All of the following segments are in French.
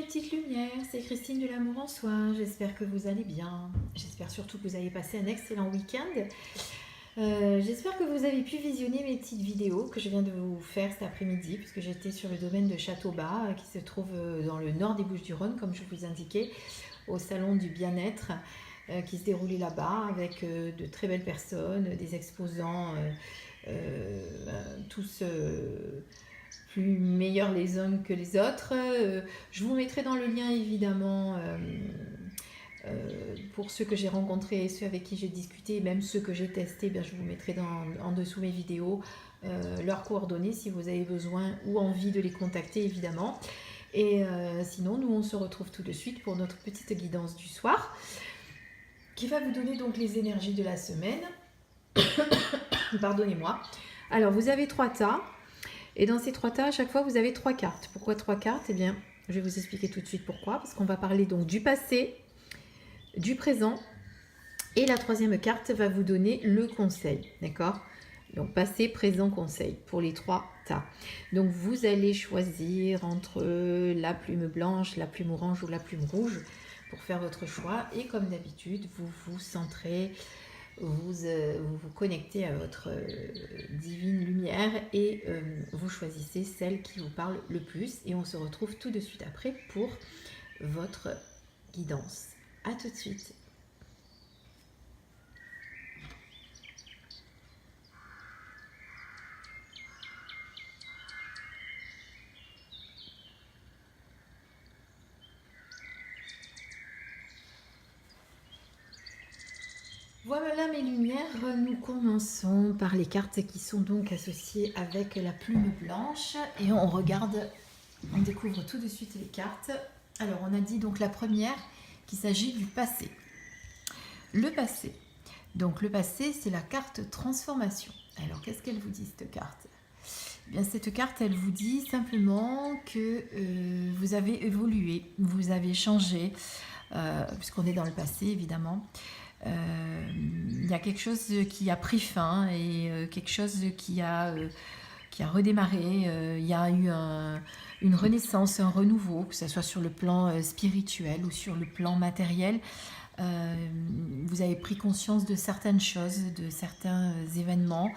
mes petites lumières, c'est Christine de l'Amour en Soi. J'espère que vous allez bien. J'espère surtout que vous avez passé un excellent week-end. J'espère que vous avez pu visionner mes petites vidéos que je viens de vous faire cet après-midi, puisque j'étais sur le domaine de Châteaubas, qui se trouve dans le nord des Bouches-du-Rhône, comme je vous indiquais, au salon du bien-être qui se déroulait là-bas, avec de très belles personnes, des exposants, tous plus meilleurs les uns que les autres. Je vous mettrai dans le lien évidemment pour ceux que j'ai rencontrés, ceux avec qui j'ai discuté, et même ceux que j'ai testés, bien, je vous mettrai en dessous mes vidéos leurs coordonnées si vous avez besoin ou envie de les contacter évidemment. Et sinon, nous on se retrouve tout de suite pour notre petite guidance du soir qui va vous donner donc les énergies de la semaine. Pardonnez-moi. Alors, vous avez 3 tas. Et dans ces 3 tas, à chaque fois, vous avez 3 cartes. Pourquoi 3 cartes? Eh bien, je vais vous expliquer tout de suite pourquoi. Parce qu'on va parler donc du passé, du présent. Et la 3e carte va vous donner le conseil. D'accord? Donc, passé, présent, conseil pour les 3 tas. Donc, vous allez choisir entre la plume blanche, la plume orange ou la plume rouge pour faire votre choix. Et comme d'habitude, vous vous centrez, vous vous connectez à votre divine lumière et vous choisissez celle qui vous parle le plus. Et on se retrouve tout de suite après pour votre guidance. À tout de suite. Voilà mes lumières, nous commençons par les cartes qui sont donc associées avec la plume blanche et on regarde, on découvre tout de suite les cartes. Alors on a dit donc la première qu'il s'agit du passé. Le passé. Donc le passé, c'est la carte transformation. Alors qu'est-ce qu'elle vous dit cette carte? Eh bien, cette carte, elle vous dit simplement que vous avez évolué, vous avez changé, puisqu'on est dans le passé évidemment. Il y a quelque chose qui a pris fin et quelque chose qui a redémarré. Il y a eu une renaissance, un renouveau, que ce soit sur le plan spirituel ou sur le plan matériel. Vous avez pris conscience de certaines choses, de certains événements.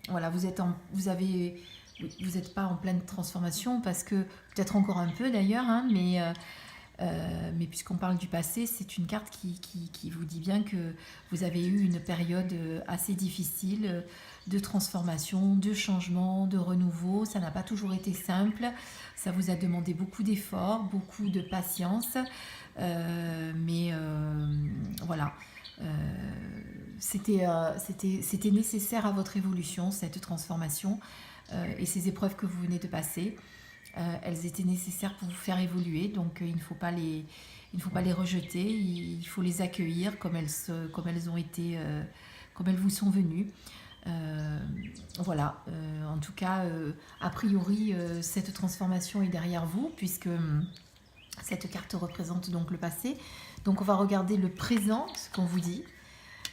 Voilà, vous n'êtes pas en pleine transformation parce que peut-être encore un peu d'ailleurs, hein, mais puisqu'on parle du passé, c'est une carte qui vous dit bien que vous avez eu une période assez difficile de transformation, de changement, de renouveau. Ça n'a pas toujours été simple. Ça vous a demandé beaucoup d'efforts, beaucoup de patience. Mais voilà. C'était nécessaire à votre évolution, cette transformation et ces épreuves que vous venez de passer. Elles étaient nécessaires pour vous faire évoluer, donc il ne faut pas les rejeter, il faut les accueillir comme elles ont été, comme elles vous sont venues. Voilà, en tout cas, a priori, cette transformation est derrière vous, puisque cette carte représente donc le passé. Donc on va regarder le présent, ce qu'on vous dit.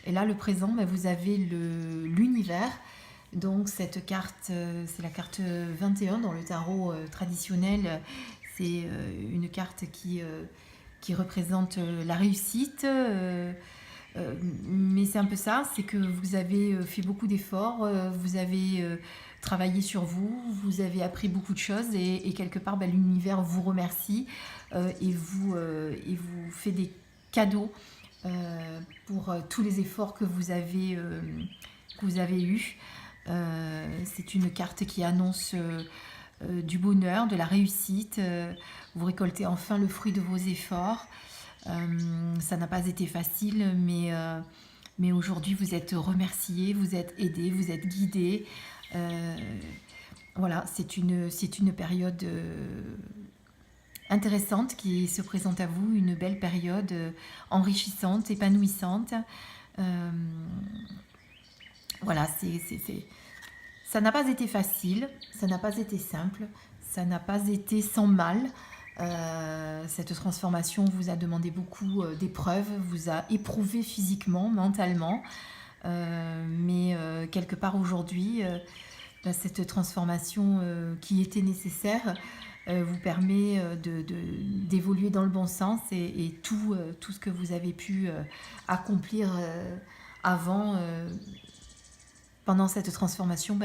Et là, le présent, vous avez l'univers. Donc cette carte, c'est la carte 21 dans le tarot traditionnel. C'est une carte qui représente la réussite. Mais c'est un peu ça, c'est que vous avez fait beaucoup d'efforts, vous avez travaillé sur vous, vous avez appris beaucoup de choses et quelque part l'univers vous remercie et vous fait des cadeaux pour tous les efforts que vous avez eus. C'est une carte qui annonce du bonheur, de la réussite. Vous récoltez enfin le fruit de vos efforts. Ça n'a pas été facile, mais aujourd'hui vous êtes remerciés, vous êtes aidés, vous êtes guidés. Voilà, c'est une période intéressante qui se présente à vous, une belle période enrichissante, épanouissante. Voilà, ça n'a pas été facile, ça n'a pas été simple, ça n'a pas été sans mal. Cette transformation vous a demandé beaucoup d'épreuves, vous a éprouvé physiquement, mentalement. Mais quelque part aujourd'hui, cette transformation qui était nécessaire vous permet d'évoluer dans le bon sens et tout ce que vous avez pu accomplir avant, pendant cette transformation,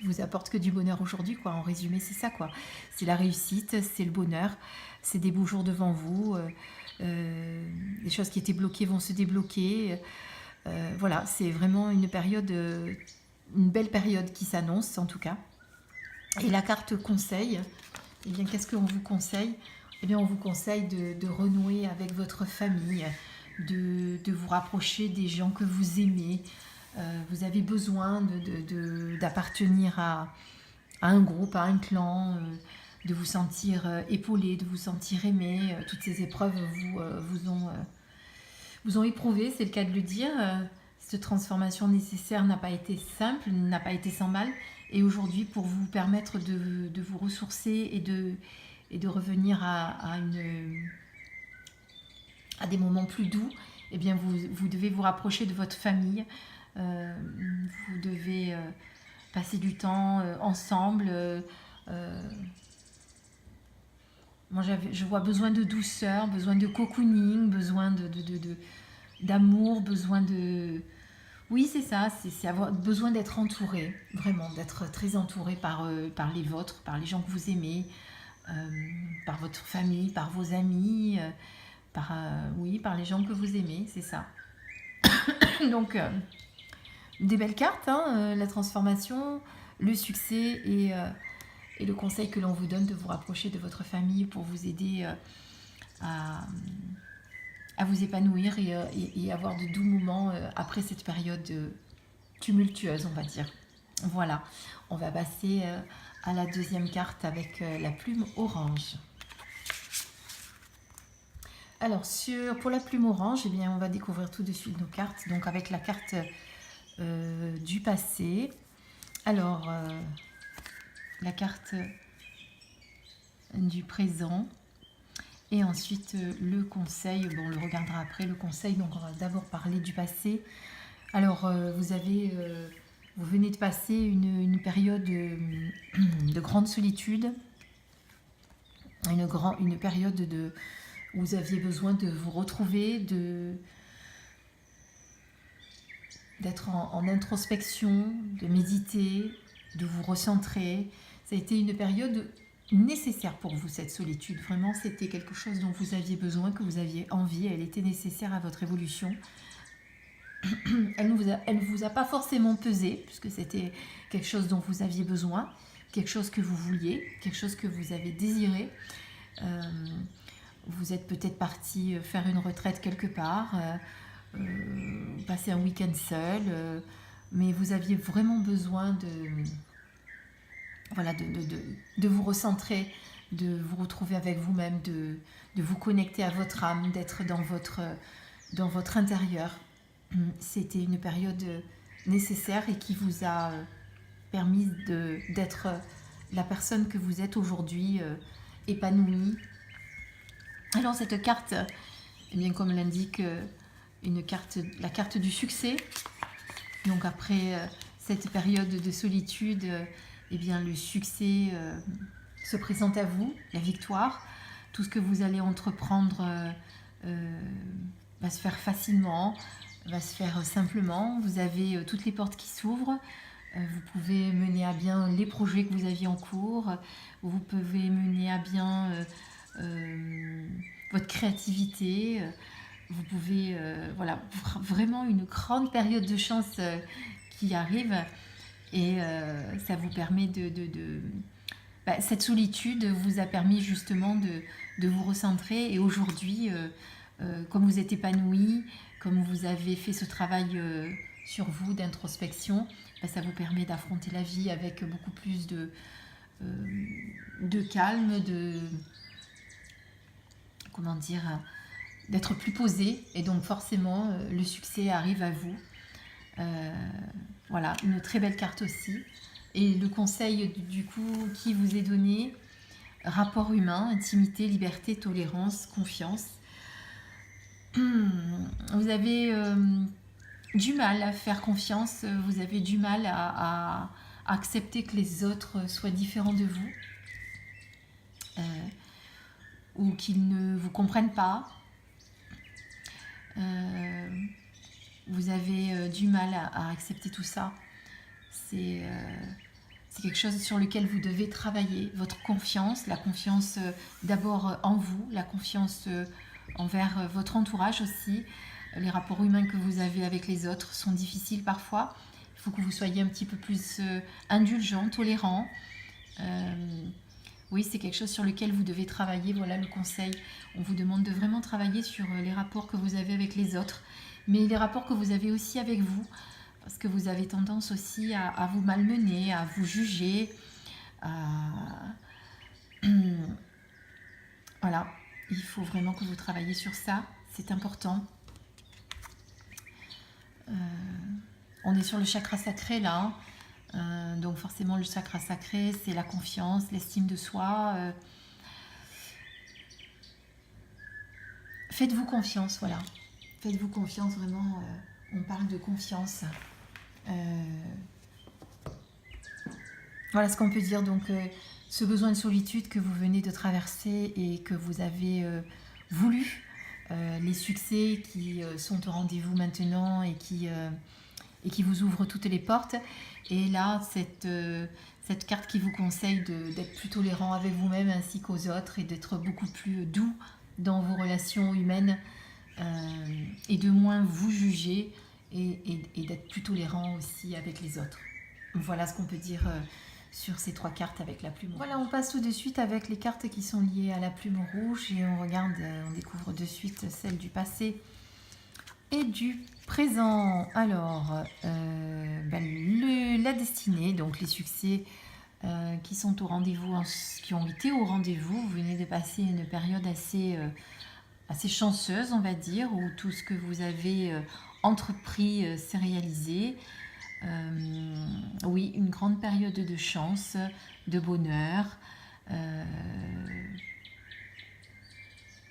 vous apporte que du bonheur aujourd'hui, quoi. En résumé, c'est ça, quoi. C'est la réussite, c'est le bonheur, c'est des beaux jours devant vous. Les choses qui étaient bloquées vont se débloquer. Voilà, c'est vraiment une période, une belle période qui s'annonce, en tout cas. Et la carte conseil, eh bien, qu'est-ce qu'on vous conseille? Eh bien, on vous conseille de renouer avec votre famille, de vous rapprocher des gens que vous aimez. Vous avez besoin d'appartenir à un groupe, à un clan, de vous sentir épaulé, de vous sentir aimé. Toutes ces épreuves vous ont éprouvé, c'est le cas de le dire. Cette transformation nécessaire n'a pas été simple, n'a pas été sans mal. Et aujourd'hui, pour vous permettre de vous ressourcer et de revenir à des moments plus doux, eh bien vous devez vous rapprocher de votre famille. Vous devez passer du temps ensemble. Moi, je vois besoin de douceur, besoin de cocooning, besoin d'amour, besoin de... Oui, c'est ça, c'est avoir besoin d'être entouré, vraiment, d'être très entouré par les vôtres, par les gens que vous aimez, par votre famille, par vos amis, par les gens que vous aimez, c'est ça. Donc, des belles cartes, hein, la transformation, le succès et le conseil que l'on vous donne de vous rapprocher de votre famille pour vous aider à vous épanouir et avoir de doux moments après cette période tumultueuse, on va dire. Voilà, on va passer à la deuxième carte avec la plume orange. Alors, pour la plume orange, eh bien, on va découvrir tout de suite nos cartes. Donc, avec la carte du passé. Alors, la carte du présent. Et ensuite, le conseil. Bon, on le regardera après, le conseil. Donc, on va d'abord parler du passé. Alors, vous venez de passer une période de grande solitude. Une période où vous aviez besoin de vous retrouver, d'être en introspection, de méditer, de vous recentrer. Ça a été une période nécessaire pour vous, cette solitude. Vraiment, c'était quelque chose dont vous aviez besoin, que vous aviez envie. Elle était nécessaire à votre évolution. Elle ne vous a pas forcément pesé, puisque c'était quelque chose dont vous aviez besoin, quelque chose que vous vouliez, quelque chose que vous avez désiré. Vous êtes peut-être parti faire une retraite quelque part, passer un week-end seul, mais vous aviez vraiment besoin de vous recentrer, de vous retrouver avec vous-même, de vous connecter à votre âme, d'être dans votre intérieur. C'était une période nécessaire et qui vous a permis d'être la personne que vous êtes aujourd'hui, épanouie. Alors cette carte, eh bien, comme l'indique la carte du succès. Donc après cette période de solitude, eh bien, le succès se présente à vous, la victoire. Tout ce que vous allez entreprendre va se faire facilement, va se faire simplement. Vous avez toutes les portes qui s'ouvrent. Vous pouvez mener à bien les projets que vous aviez en cours. Vous pouvez mener à bien votre créativité. Vous pouvez, vraiment une grande période de chance qui arrive. Et ça vous permet cette solitude vous a permis justement de vous recentrer. Et aujourd'hui, comme vous êtes épanoui, comme vous avez fait ce travail sur vous d'introspection, ça vous permet d'affronter la vie avec beaucoup plus de calme, d'être plus posé. Et donc forcément, le succès arrive à vous. Voilà, une très belle carte aussi. Et le conseil du coup qui vous est donné, rapport humain, intimité, liberté, tolérance, confiance. Vous avez du mal à faire confiance, vous avez du mal à accepter que les autres soient différents de vous. ou qu'ils ne vous comprennent pas. Vous avez du mal à accepter tout ça. C'est quelque chose sur lequel vous devez travailler. Votre confiance, la confiance d'abord en vous, la confiance envers votre entourage aussi. Les rapports humains que vous avez avec les autres sont difficiles parfois. Il faut que vous soyez un petit peu plus indulgent, tolérant. Oui, c'est quelque chose sur lequel vous devez travailler. Voilà le conseil. On vous demande de vraiment travailler sur les rapports que vous avez avec les autres, mais les rapports que vous avez aussi avec vous, parce que vous avez tendance aussi à vous malmener, à vous juger. Voilà, il faut vraiment que vous travailliez sur ça. C'est important. On est sur le chakra sacré là. Donc forcément, le chakra sacré, c'est la confiance, l'estime de soi. Faites-vous confiance, voilà. Faites-vous confiance, vraiment. On parle de confiance. Voilà ce qu'on peut dire. Donc, ce besoin de solitude que vous venez de traverser et que vous avez voulu, les succès qui sont au rendez-vous maintenant et qui vous ouvrent toutes les portes. Et là, cette carte qui vous conseille d'être plus tolérant avec vous-même ainsi qu'aux autres et d'être beaucoup plus doux dans vos relations humaines et de moins vous juger et d'être plus tolérant aussi avec les autres. Voilà ce qu'on peut dire sur ces 3 cartes avec la plume rouge. Voilà, on passe tout de suite avec les cartes qui sont liées à la plume rouge et on regarde, on découvre de suite celle du passé et du présent. Alors, la destinée, donc les succès qui sont au rendez-vous, qui ont été au rendez-vous. Vous venez de passer une période assez chanceuse, on va dire, où tout ce que vous avez entrepris s'est réalisé. Oui, une grande période de chance, de bonheur.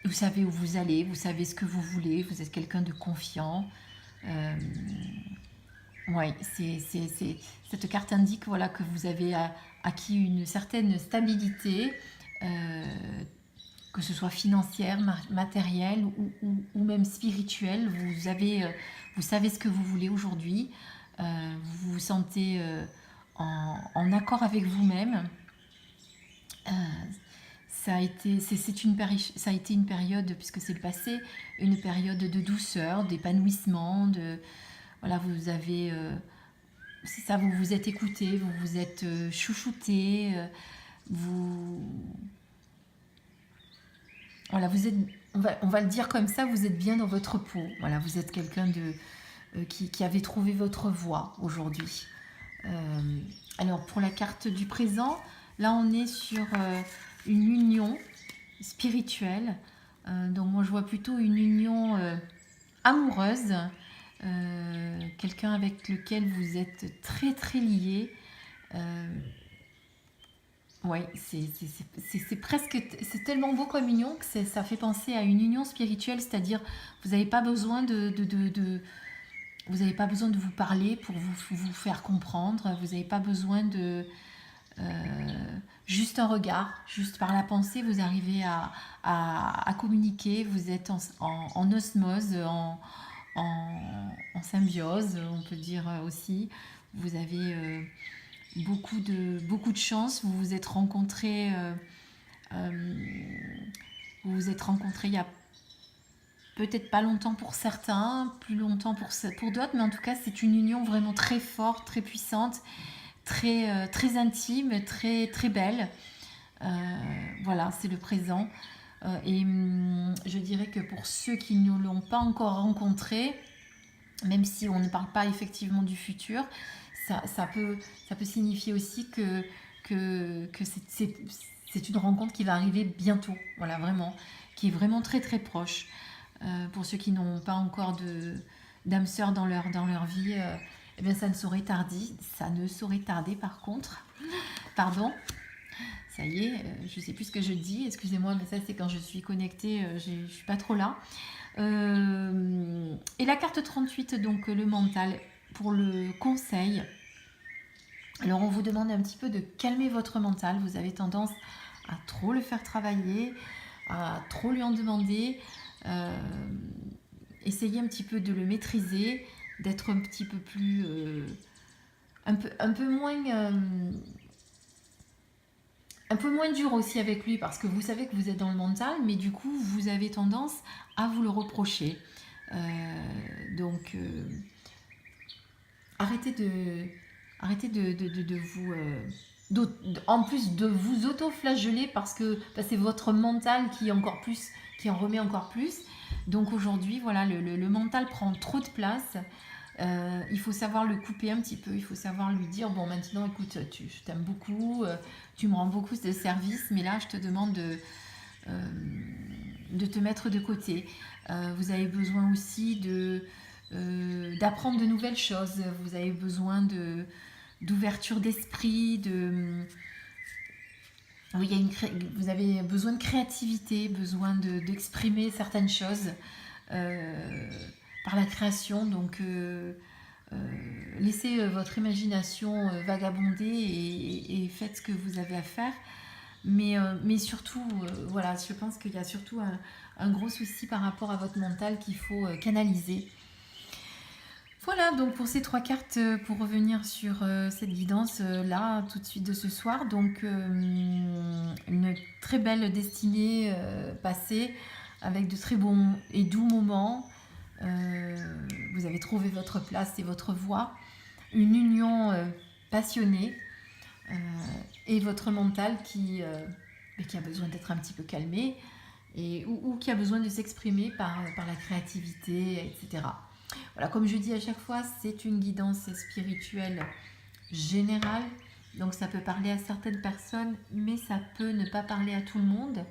Vous savez où vous allez, vous savez ce que vous voulez, vous êtes quelqu'un de confiant. Oui, cette carte indique voilà, que vous avez acquis une certaine stabilité, que ce soit financière, matérielle ou même spirituelle. Vous savez ce que vous voulez aujourd'hui. Vous vous sentez en accord avec vous-même. Ça a été une période, puisque c'est le passé, une période de douceur, d'épanouissement, voilà, vous avez, c'est ça, vous vous êtes écouté, vous vous êtes chouchouté, voilà, vous êtes, on va le dire comme ça, vous êtes bien dans votre peau. Voilà, vous êtes quelqu'un qui avait trouvé votre voie aujourd'hui. Alors pour la carte du présent, là on est sur une union spirituelle. Donc moi je vois plutôt une union amoureuse, quelqu'un avec lequel vous êtes très très lié. Oui, c'est presque, c'est tellement beau comme union que ça fait penser à une union spirituelle, c'est-à-dire vous n'avez pas besoin vous n'avez pas besoin de vous parler pour vous faire comprendre, vous n'avez pas besoin de juste un regard, juste par la pensée, vous arrivez à communiquer, vous êtes en osmose, en symbiose, on peut dire aussi. Vous avez beaucoup de chance, vous vous êtes rencontrés il y a peut-être pas longtemps pour certains, plus longtemps pour d'autres, mais en tout cas c'est une union vraiment très forte, très puissante, très, très intime, très, très belle. Voilà, c'est le présent. Et je dirais que pour ceux qui ne l'ont pas encore rencontré, même si on ne parle pas effectivement du futur, ça peut signifier aussi que c'est une rencontre qui va arriver bientôt, voilà, vraiment, qui est vraiment très très proche. Pour ceux qui n'ont pas encore d'âme sœur dans leur vie, eh bien ça ne saurait tarder par contre. Pardon, ça y est, je ne sais plus ce que je dis, excusez-moi, mais ça c'est quand je suis connectée, je ne suis pas trop là. Et la carte 38, donc le mental, pour le conseil. Alors on vous demande un petit peu de calmer votre mental, vous avez tendance à trop le faire travailler, à trop lui en demander. Essayez un petit peu de le maîtriser, d'être un petit peu plus... un peu moins... un peu moins dur aussi avec lui parce que vous savez que vous êtes dans le mental, mais du coup vous avez tendance à vous le reprocher. Donc arrêtez de vous... en plus de vous auto-flageller parce que c'est votre mental qui en remet encore plus. Donc aujourd'hui, voilà, le mental prend trop de place. Il faut savoir le couper un petit peu, il faut savoir lui dire, bon maintenant écoute, je t'aime beaucoup, tu me rends beaucoup de services, mais là je te demande de te mettre de côté. Vous avez besoin aussi d'apprendre de nouvelles choses, vous avez besoin d'ouverture d'esprit, oui, vous avez besoin de créativité, besoin d'exprimer certaines choses par la création. Donc, laissez votre imagination vagabonder et faites ce que vous avez à faire. Mais surtout, voilà, je pense qu'il y a surtout un gros souci par rapport à votre mental qu'il faut canaliser. Voilà, donc pour ces 3 cartes, pour revenir sur cette guidance là, tout de suite de ce soir, donc une très belle destinée passée avec de très bons et doux moments. Vous avez trouvé votre place et votre voie, une union passionnée et votre mental qui a besoin d'être un petit peu calmé ou qui a besoin de s'exprimer par la créativité, etc. Voilà, comme je dis à chaque fois, c'est une guidance spirituelle générale. Donc ça peut parler à certaines personnes, mais ça peut ne pas parler à tout le monde.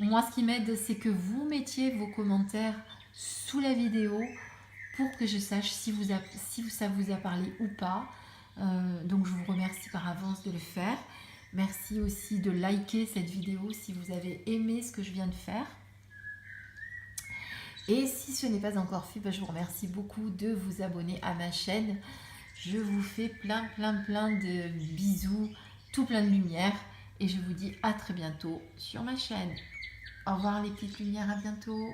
Moi, ce qui m'aide, c'est que vous mettiez vos commentaires sous la vidéo pour que je sache si ça vous a parlé ou pas. Donc je vous remercie par avance de le faire. Merci aussi de liker cette vidéo si vous avez aimé ce que je viens de faire. Et si ce n'est pas encore fait, je vous remercie beaucoup de vous abonner à ma chaîne. Je vous fais plein de bisous, tout plein de lumière. Et je vous dis à très bientôt sur ma chaîne. Au revoir les petites lumières, à bientôt.